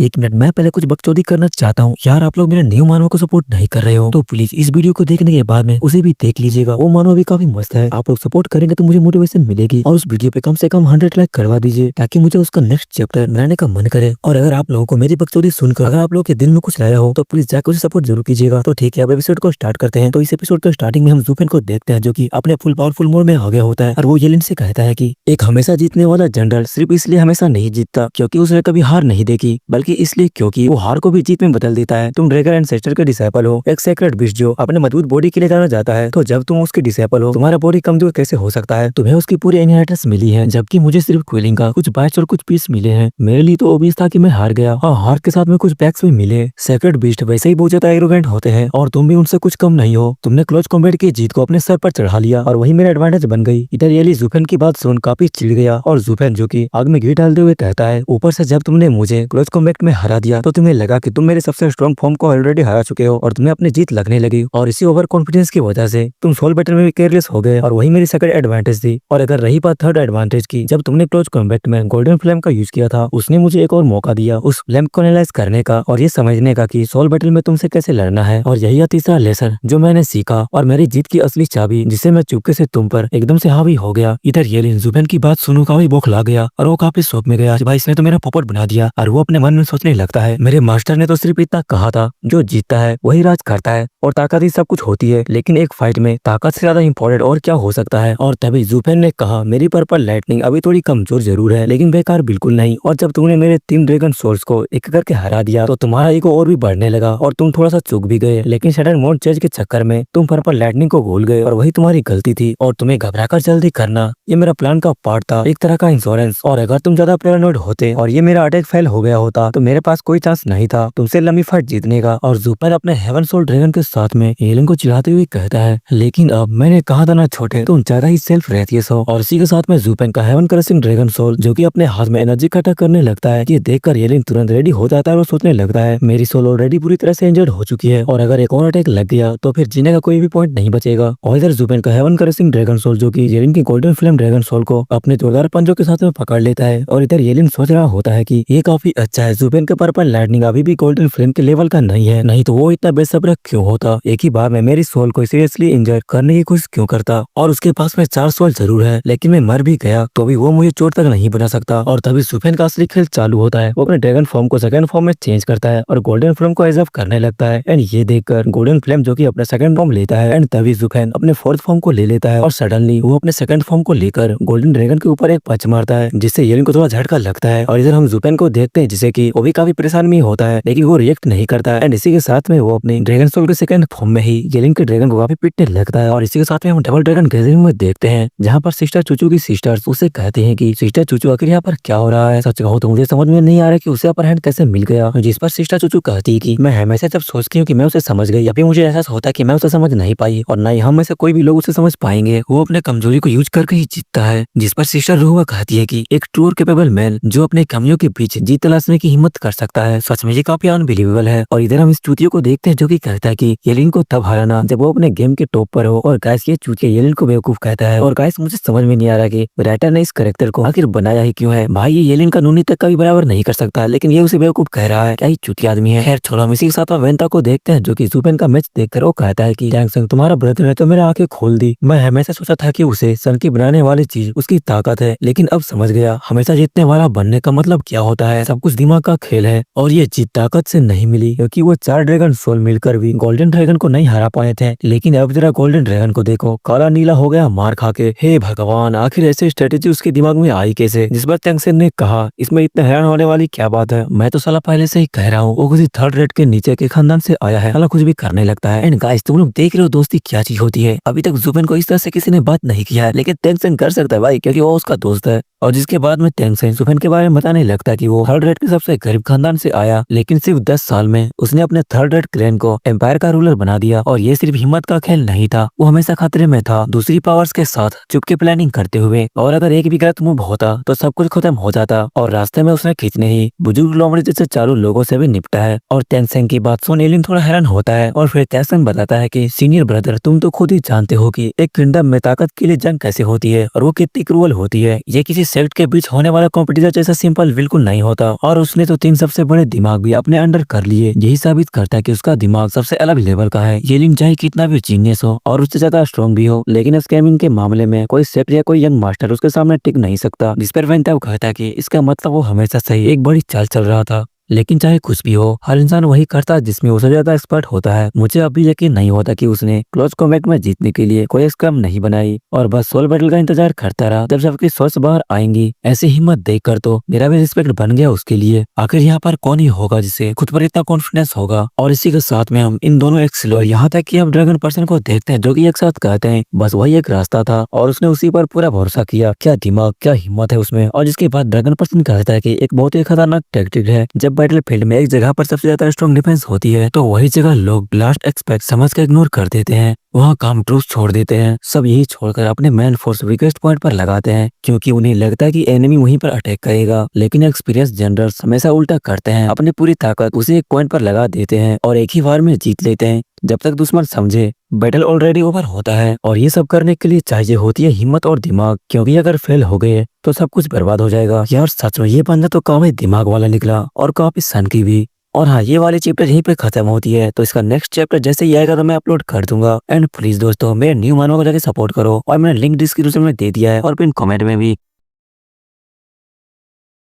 एक मिनट, मैं पहले कुछ बकचोदी करना चाहता हूँ। यार आप लोग मेरे न्यू मानव को सपोर्ट नहीं कर रहे हो तो प्लीज इस वीडियो को देखने के बाद में उसे भी देख लीजिएगा। वो मानव भी काफी मस्त है। आप लोग सपोर्ट करेंगे तो मुझे मोटिवेशन मिलेगी और उस वीडियो पे कम से कम 100 लाइक करवा दीजिए ताकि मुझे उसका नेक्स्ट चैप्टर बनाने का मन करे। और अगर आप लोगों को मेरी बकचोदी सुनकर अगर आप लोगों के दिल में कुछ लाया हो तो प्लीज जाकर उसे सपोर्ट जरूर कीजिएगा। तो ठीक है, अब एपिसोड को स्टार्ट करते हैं। तो इस एपिसोड के स्टार्टिंग में हम ज़ुफेन को देखते हैं जो कि अपने फुल पावरफुल मोड में आ गया होता है और वो येलिन से कहता है कि एक हमेशा जीतने वाला जनरल सिर्फ इसलिए हमेशा नहीं जीतता क्योंकि उसने कभी हार नहीं देखी, बल्कि इसलिए क्योंकि वो हार को भी जीत में बदल देता है। तुम ड्रैगन एंसेस्टर के डिसाइपल हो, एक सेक्रेट बीस्ट जो अपने मजबूत बॉडी के लिए जाना जाता है। तो जब तुम उसके डिसाइपल हो तुम्हारा बॉडी कमजोर कैसे हो सकता है? तुम्हें उसकी पूरी इनहेरिटेंस मिली है जबकि मुझे सिर्फ क्विलिंग का कुछ बाइट्स और कुछ पीस मिले हैं। मेरे लिए तो ऑब्वियस था कि मैं हार गया और हार के साथ में कुछ पैक्स भी मिले। सेक्रेट बीस्ट वैसे ही बहुत ज्यादा एरोगेंट होते हैं और तुम भी उनसे कुछ कम नहीं हो। तुमने क्लोज कॉम्बैट की जीत को अपने सर पर चढ़ा लिया और वही मेरा एडवांटेज बन गई। इधर येली ज़ुफेन की बात सुन काफी चिढ़ गया और ज़ुफेन जो कि आग में घी डालते हुए कहता है, ऊपर से जब तुमने मुझे क्लोज कॉम्बैट में हरा दिया तो तुम्हें लगा कि तुम मेरे सबसे स्ट्रॉन्ग फॉर्म को ऑलरेडी हरा चुके हो और तुम्हें अपनी जीत लगने लगी और इसी ओवर कॉन्फिडेंस की वजह से तुम सोल बैटल में भी केयरलेस हो गए और वही मेरी सेकंड एडवांटेज थी। और अगर रही बात थर्ड एडवांटेज की, जब तुमने क्लोज कॉम्बैट में गोल्डन फ्लेम का यूज किया था उसने मुझे एक और मौका दिया उस फ्लेम को एनालाइज करने का और ये समझने का कि सोल बैटल में तुमसे कैसे लड़ना है। और यही तीसरा लेसन जो मैंने सीखा और मेरी जीत की असली चाबी जिसे मैं चुपके से तुम पर एकदम से हावी हो गया। इधर येलिन ज़ुफेन की बात सुनो काफी बौखला गया और वो काफी शौक में गया, भाई इसने तो मेरा पोपट बना दिया। और वो अपने मन में सोचने लगता है, मेरे मास्टर ने तो सिर्फ इतना कहा था, जो जीतता है वही राज करता है और ताकत ही सब कुछ होती है, लेकिन एक फाइट में ताकत से ज्यादा इंपॉर्टेंट और क्या हो सकता है। और तभी ज़ुफेन ने कहा, मेरी पर्पल लाइटनिंग अभी थोड़ी कमजोर जरूर है लेकिन बेकार बिल्कुल नहीं। और जब तुमने मेरे 3 ड्रैगन सोर्स को एक करके हरा दिया तो तुम्हारा ईगो और भी बढ़ने लगा और तुम थोड़ा सा चूक भी गए, लेकिन सडन मोड चेंज के चक्कर में तुम पर्पल लाइटनिंग को भूल गए और वही तुम्हारी गलती थी। और तुम्हें घबराकर जल्दी करना ये मेरा प्लान का पार्ट था, एक तरह का इंश्योरेंस। और अगर तुम ज्यादा पैरानॉइड होते और ये मेरा अटैक फेल हो गया होता तो मेरे पास कोई चांस नहीं था तुमसे लंबी फाइट जीतने का। और ज़ुफेन अपने हेवन सोल ड्रैगन के साथ में येलिन को चिढ़ाते हुए कहता है, लेकिन अब मैंने कहा था ना छोटे, तुम ज्यादा ही सेल्फ रहतियस हो। और इसी के साथ में ज़ुफेन का हेवन क्रशिंग ड्रैगन सोल जो कि अपने हाथ में एनर्जी इकट्ठा करने लगता है। ये देखकर येलिन तुरंत रेडी हो जाता है और सोचने लगता है, मेरी सोल ऑलरेडी पूरी तरह से इंजर्ड हो चुकी है और अगर एक और अटैक लग गया तो फिर जीने का कोई भी पॉइंट नहीं बचेगा। और इधर ज़ुफेन का हेवन क्रशिंग ड्रैगन सोल जो कि येलिन की गोल्डन फ्लेम ड्रैगन सोल को अपने जोरदार पंजों के साथ में पकड़ लेता है। और इधर येलिन सोच रहा होता है कि ये काफी अच्छा है, ज़ुफेन के पर्पल लाइटनिंग अभी भी गोल्डन फ्लेम के लेवल का नहीं है, नहीं तो वो इतना बेसब्र क्यों होता, एक ही बार में मेरी सोल को सीरियसली इंजर करने की कोशिश क्यों करता। और उसके पास में 4 सोल जरूर है लेकिन मैं मर भी गया तो भी वो मुझे चोट तक नहीं बना सकता। और तभी ज़ुफेन का असली खेल चालू होता है, वो अपने ड्रैगन फॉर्म को सेकंड फॉर्म में चेंज करता है और गोल्डन फ्लेम को एजॉर्ब करने लगता है। एंड ये देखकर गोल्डन फ्लेम जो कि अपना सेकंड फॉर्म लेता है एंड तभी ज़ुफेन अपने फोर्थ फॉर्म को ले लेता है और सडनली वो अपने सेकंड फॉर्म को लेकर गोल्डन ड्रैगन के ऊपर एक पंच मारता है जिससे येलिन को थोड़ा झटका लगता है। और इधर हम ज़ुफेन को देखते हैं जिसे कि वो भी काफी परेशान में होता है लेकिन वो रिएक्ट नहीं करता है। एंड इसी के साथ में वो अपने ड्रैगन सोल के सेकंड फॉर्म में ही येलिन के ड्रैगन को काफी पीटने लगता है। और इसी के साथ में हम डबल ड्रैगन गैदरिंग में देखते हैं जहाँ पर सिस्टर चूचू की सिस्टर्स उसे कहते हैं कि सिस्टर चूचू आखिर यहाँ पर क्या हो रहा है, सच कहो तो मुझे समझ में नहीं आ रहा कि उसे अपर हैंड कैसे मिल गया। जिस पर सिस्टर चूचू कहती है कि मैं हमेशा जब सोचती हूँ कि मैं उसे समझ गई अभी मुझे एहसास होता है कि मैं उसे समझ नहीं पाई और न ही हम में से कोई भी लोग उसे समझ पाएंगे, वो अपने कमजोरी को यूज करके ही जीतता है। जिस पर सिस्टर रूहा कहती है कि एक ट्रू और कैपेबल मैन जो अपने कमियों के बीच जीत तलाशने की हिम्मत कर सकता है, सच में ये काफी अनबिलीवेबल है। और इधर हम इस चूतियों को देखते हैं जो कि कहता है कि येलिन को तब हराना जब वो अपने गेम के टॉप पर हो। और गाइस ये चूतिया येलिन को बेवकूफ कहता है। और गाइस मुझे समझ में नहीं आ रहा कि राइटर ने इस कैरेक्टर को आखिर बनाया ही क्यों है। भाई ये येलिन का नूनी तक का भी बराबर नहीं कर सकता लेकिन ये उसे बेवकूफ कह रहा है, क्या ही चूतिया आदमी है। खैर छोड़ो, हम इसी के साथ वेंता को देखते हैं जो कि ज़ुफेन का मैच देखकर वो कहता है कि जैंगसंग तुम्हारा ब्रदर ने तो मेरा आंखें खोल दी। मैं हमेशा सोचा था कि उसे सन की बनाने वाली चीज उसकी ताकत है लेकिन अब समझ गया हमेशा जीतने वाला बनने का मतलब क्या होता है, सब कुछ दिमाग का खेल है। और ये जीत ताकत से नहीं मिली क्योंकि वो 4 ड्रैगन सोल मिलकर भी गोल्डन ड्रैगन को नहीं हरा पाए थे। लेकिन अब जरा गोल्डन ड्रैगन को देखो, काला नीला हो गया मार खा के। हे भगवान, आखिर ऐसी स्ट्रेटेजी उसके दिमाग में आई कैसे? जिस पर तेंगसेन ने कहा इसमें इतना हैरान होने वाली क्या बात है, मैं तो साला पहले से ही कह रहा हूँ वो किसी थर्ड रेट के नीचे के खानदान से आया है, साला कुछ भी करने लगता है। एंड गाइस तुम लोग देख रहे हो दोस्ती क्या चीज होती है। अभी तक ज़ुफेन को इस तरह से किसी ने बात नहीं किया है लेकिन तेंगसेन कर सकता है भाई क्योंकि वो उसका दोस्त है। और जिसके बाद में तेंगसेन ज़ुफेन के बारे में बताने लगता है कि वो थर्ड रेट के सबसे गरीब खानदान से आया लेकिन सिर्फ 10 साल में उसने अपने थर्ड रेट क्लैन को एम्पायर का रूलर बना दिया। और ये सिर्फ हिम्मत का खेल नहीं था, वो हमेशा खतरे में था दूसरी पावर्स के साथ चुपके प्लानिंग करते हुए। और अगर एक भी गलत मूव होता तो सब कुछ खत्म हो जाता। और रास्ते में उसने खींचने ही बुजुर्ग लोमड़ी जैसे चारों लोगों से भी निपटा है। और तेंगसेन की बात सुन एलिन थोड़ा हैरान होता है और फिर तेंगसेन बताता है कि सीनियर ब्रदर तुम तो खुद ही जानते हो कि एक किंगडम में ताकत के लिए जंग कैसे होती है और वो कितनी क्रूअल होती है। ये किसी सेक्ट के बीच होने वाला कॉम्पिटिशन जैसा सिंपल बिल्कुल नहीं होता और उसने तो 3 सबसे बड़े दिमाग भी अपने अंडर कर लिए। यही साबित करता है कि उसका दिमाग सबसे अलग लेवल का है। ये लिंक चाहे कितना भी जीनियस हो और उससे ज्यादा स्ट्रॉन्ग भी हो, लेकिन स्कैमिंग के मामले में कोई सेक्ट या कोई यंग मास्टर उसके सामने टिक नहीं सकता। जिस पर वेंताव कहता है कि इसका मतलब वो हमेशा से ही एक बड़ी चाल चल रहा था। लेकिन चाहे कुछ भी हो, हर इंसान वही करता है जिसमें उससे ज्यादा एक्सपर्ट होता है। मुझे अभी यकीन नहीं होता कि उसने क्लोज कॉम्बैट में जीतने के लिए कोई स्क्रम नहीं बनाई और बस सोल बैटल का इंतजार करता रहा जब सबकी सोच बाहर आएंगी। ऐसी हिम्मत देखकर तो मेरा भी रिस्पेक्ट बन गया उसके लिए। आखिर यहाँ पर कौन ही होगा जिसे खुद पर इतना कॉन्फिडेंस होगा। और इसी के साथ में हम इन दोनों एक स्लो यहाँ तक कि हम ड्रैगन पर्सन को देखते हैं जो कि एक साथ कहते हैं बस वही एक रास्ता था और उसने उसी पर पूरा भरोसा किया। क्या दिमाग, क्या हिम्मत है उसमें। और जिसके बाद ड्रैगन पर्सन कहता है कि एक बहुत ही खतरनाक टैक्टिक है, जब बैटल फील्ड में एक जगह पर सबसे ज्यादा स्ट्रॉन्ग डिफेंस होती है तो वही जगह लोग लास्ट एक्सपेक्ट समझ कर इग्नोर कर देते हैं। वहाँ काम ट्रूथ छोड़ देते हैं। सब यही छोड़कर अपने मेन फोर्स वीकेस्ट पॉइंट पर लगाते हैं क्योंकि उन्हें लगता है कि एनिमी वहीं पर अटैक करेगा। लेकिन एक्सपीरियंस जनरल्स हमेशा उल्टा करते हैं, अपनी पूरी ताकत उसी एक पॉइंट पर लगा देते हैं और एक ही बार में जीत लेते हैं। जब तक दुश्मन समझे बैटल ऑलरेडी ओवर होता है। और ये सब करने के लिए चाहिए होती है हिम्मत और दिमाग, क्योंकि अगर फेल हो गए तो सब कुछ बर्बाद हो जाएगा। यार सच में ये बंदा तो काफी दिमाग वाला निकला और काफी सनकी भी। और हाँ, ये वाली चैप्टर यहीं पे खत्म होती है, तो इसका नेक्स्ट चैप्टर जैसे ही आएगा तो मैं अपलोड कर दूंगा। एंड प्लीज दोस्तों मेरे न्यू मानवा को जाके सपोर्ट करो और मैंने लिंक डिस्क्रिप्शन में दे दिया है और पिन कमेंट में भी।